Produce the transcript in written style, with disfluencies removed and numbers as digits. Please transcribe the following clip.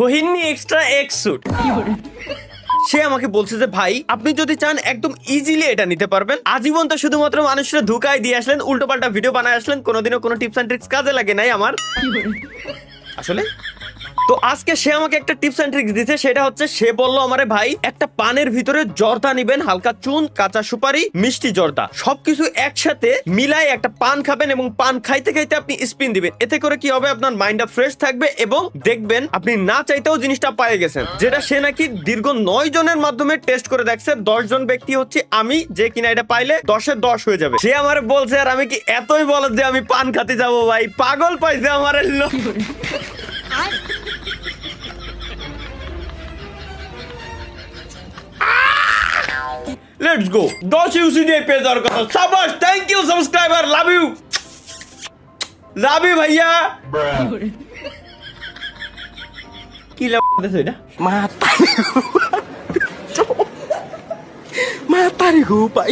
ফহিনী extra x sweet. সে আমাকে বলছে যে ভাই আপনি যদি চান একদম ইজিলি এটা নিতে পারবেন, আজীবন তো শুধুমাত্র মানুষরা ধোঁকায় দিয়ে আসলেন, উল্টো পাল্টা ভিডিও বানায় আসলেন, কোনোদিনও কোনো টিপস এন্ড ট্রিক্স কাজে লাগে নাই আমার আসলে। তো আজকে সে আমাকে একটা টিপস এন্ড ট্রিক্স দিতে, সেটা হচ্ছে সে বলল আমারে ভাই একটা পানের ভিতরে জর্দা নিবেন, হালকা চুন, কাঁচা সুপারি, মিষ্টি জর্দা সবকিছু একসাথে মিলাই একটা পান খাবেন এবং পান খাইতে খাইতে আপনি স্পিন দিবেন। এতে করে কি হবে, আপনার মাইন্ডটা ফ্রেশ থাকবে এবং দেখবেন আপনি না চাইতেও জিনিসটা পেয়ে গেছেন। যেটা সে নাকি দীর্ঘ 9 জনের মাধ্যমে টেস্ট করে দেখছে, 10 জন ব্যক্তি হচ্ছে আমি, যে কিনা এটা পাইলে 10-এ 10 হয়ে যাবে। সে আমার বলছে আর আমি কি এতই বলদ যে আমি পান খাতে যাবো ভাই, পাগল পাইছে আমার লোক। Let's go. 10 ইউসি দিয়ে পেয়ে যাওয়ার কথা। শাবাশ, thank you subscriber, love you. Love you ভাইয়া। কি লাভ দিছ এটা? Mata ni gupay.